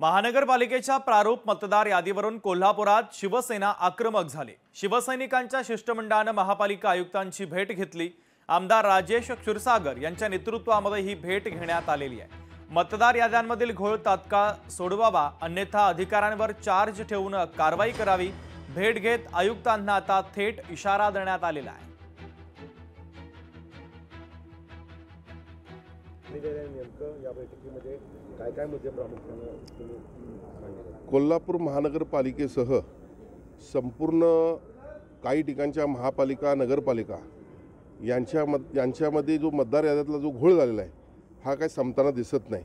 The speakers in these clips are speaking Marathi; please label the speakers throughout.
Speaker 1: महानगरपालिकेच्या प्रारूप मतदार यादीवरून कोल्हापुरात शिवसेना आक्रमक झाली। शिवसैनिकांच्या शिष्टमंडळाने महापालिका आयुक्तांची भेट घेतली। आमदार राजेश क्षीरसागर यांच्या नेतृत्वामध्ये ही भेट घेण्यात आलेली आहे। मतदार याद्यांमधील घोळ तात्काळ सोडवावा, अन्यथा अधिकाऱ्यांवर चार्ज ठेवून कारवाई करावी। भेट घेत आयुक्तांना आता थेट इशारा देण्यात आलेला आहे।
Speaker 2: कोल्हापूर महानगरपालिकेसह संपूर्ण काही ठिकाणच्या महापालिका नगरपालिका यांच्यामध्ये जो मतदार याद्यातला जो घोळ झालेला आहे हा काही संपताना दिसत नाही।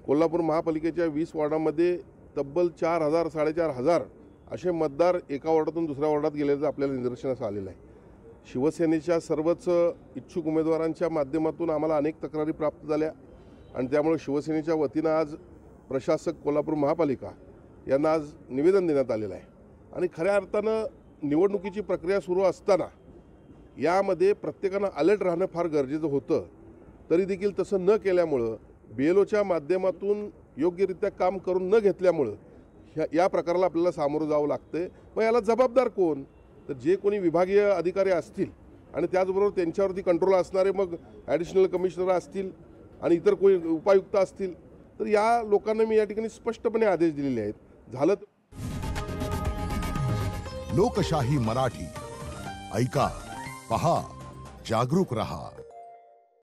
Speaker 2: कोल्हापूर महापालिकेच्या 20 वॉर्डामध्ये तब्बल 4,000 4,500 असे मतदार एका वॉर्डातून दुसऱ्या वॉर्डात गेल्याचं आपल्याला निदर्शनास आलेलं आहे। शिवसेनेच्या सर्वच इच्छुक उमेदवारांच्या माध्यमातून आम्हाला अनेक तक्रारी प्राप्त झाल्या आणि त्यामुळे शिवसेनेच्या वतीनं आज प्रशासक कोल्हापूर महापालिका यांना आज निवेदन देण्यात आलेलं आहे। आणि खऱ्या अर्थानं निवडणुकीची प्रक्रिया सुरू असताना यामध्ये प्रत्येकानं अलर्ट राहणं फार गरजेचं होतं। तरी देखील तसं न केल्यामुळं BLOच्या माध्यमातून योग्यरित्या काम करून न घेतल्यामुळं या प्रकाराला आपल्याला सामोरं जावं लागतं। मग याला जबाबदार कोण? तर जे कोणी विभागीय अधिकारी असतील आणि त्याचबरोबर त्यांच्यावरती कंट्रोल असणारे मग ॲडिशनल कमिशनर असतील आणि इतर कोणी उपायुक्त असतील, तर या लोकांना मी या ठिकाणी स्पष्टपणे आदेश दिलेले आहेत। झालं
Speaker 3: लोकशाही मराठी ऐका, पहा, जागरूक रहा।